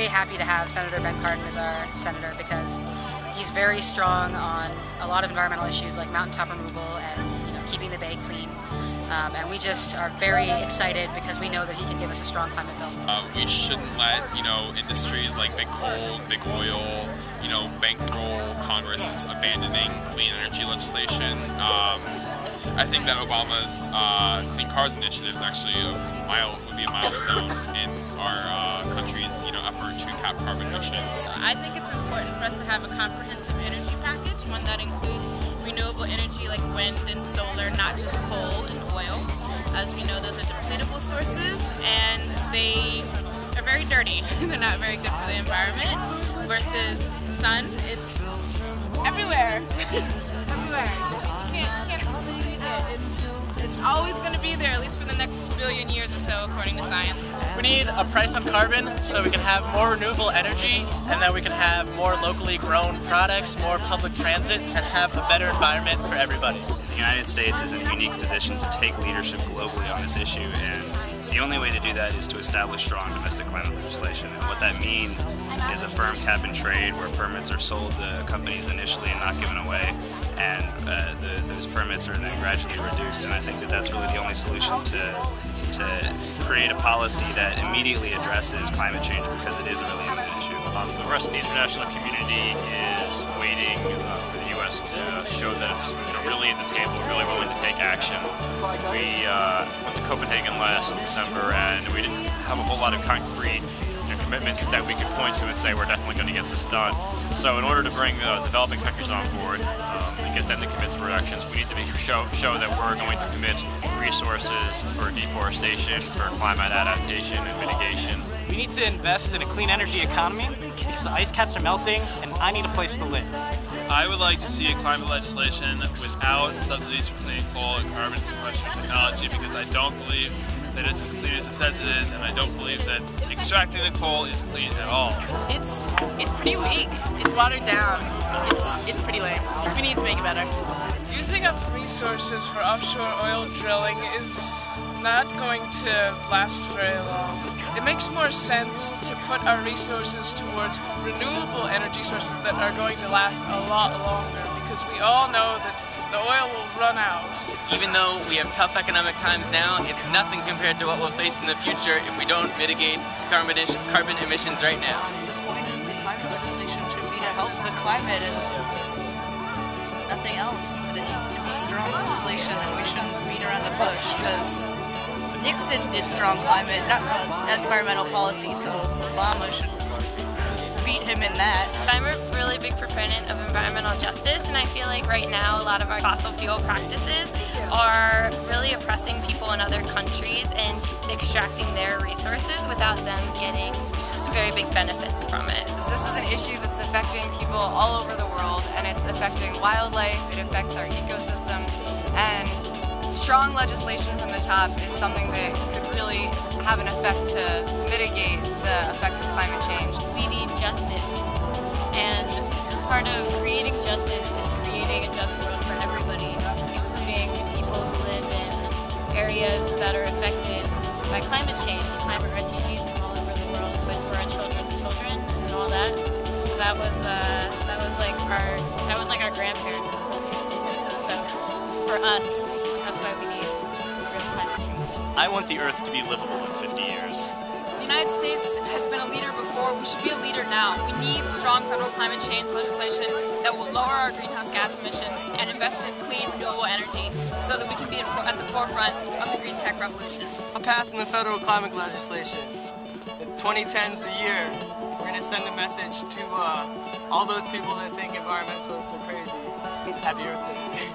very happy to have Senator Ben Cardin as our senator because he's very strong on a lot of environmental issues like mountaintop removal and keeping the bay clean. And we just are very excited because we know that he can give us a strong climate bill. We shouldn't let, industries like big coal, big oil, bankroll Congress into abandoning clean energy legislation. I think that Obama's Clean Cars initiative is actually would be a milestone in our country's effort to cap carbon emissions. I think it's important for us to have a comprehensive energy package, one that includes renewable energy like wind and solar, not just coal and oil. As we know, those are depletable sources and they are very dirty. They're not very good for the environment. Versus sun, it's everywhere. It's everywhere. You can't overstate it. It's always going to be there, at least for the next billion years or so, according to science. We need a price on carbon so that we can have more renewable energy and that we can have more locally grown products, more public transit, and have a better environment for everybody. The United States is in a unique position to take leadership globally on this issue, and the only way to do that is to establish strong domestic climate legislation. And what that means is a firm cap and trade where permits are sold to companies initially and not given away, and those permits are then gradually reduced. And I think that that's really the only solution to create a policy that immediately addresses climate change, because it is a really imminent issue. The rest of the international community is waiting for the U.S. to show that it's really at the table, really willing to take action. We went to Copenhagen last December and we didn't have a whole lot of concrete commitments that we could point to and say we're definitely going to get this done. So in order to bring developing countries on board and get them to commit through actions, we need to show that we're going to commit resources for deforestation, for climate adaptation and mitigation. We need to invest in a clean energy economy because the ice caps are melting and I need a place to live. I would like to see a climate legislation without subsidies for clean coal and carbon sequestration technology, because I don't believe that it's as clean as it says it is, and I don't believe that extracting the coal is clean at all. It's pretty weak. It's watered down. It's pretty lame. We need to make it better. Using up resources for offshore oil drilling is not going to last very long. It makes more sense to put our resources towards renewable energy sources that are going to last a lot longer, because we all know that the oil will run out. Even though we have tough economic times now, it's nothing compared to what we'll face in the future if we don't mitigate carbon emissions right now. The point of the climate legislation should be to help the climate and nothing else. And it needs to be strong legislation, and we shouldn't beat around the bush, because Nixon did strong climate, not environmental policy, so Obama should beat him in that. I'm a really big proponent of environmental justice, and I feel like right now a lot of our fossil fuel practices are really oppressing people in other countries and extracting their resources without them getting very big benefits from it. This is an issue that's affecting people all over the world, and it's affecting wildlife, it affects our ecosystems, and strong legislation from the top is something that could really have an effect to mitigate the effects of climate change. We need justice, and part of creating justice is creating a just world for everybody, including people who live in areas that are affected by climate change, climate refugees from all over the world. It's for our children's children and all that. That was like our grandparents, so it's for us. That's why we need real climate change. I want the Earth to be livable in 50 years. The United States has been a leader before. We should be a leader now. We need strong federal climate change legislation that will lower our greenhouse gas emissions and invest in clean, renewable energy so that we can be at the forefront of the green tech revolution. Passing the federal climate legislation. In 2010's the year. We're going to send a message to all those people that think environmentalists are crazy. Happy Earth Day.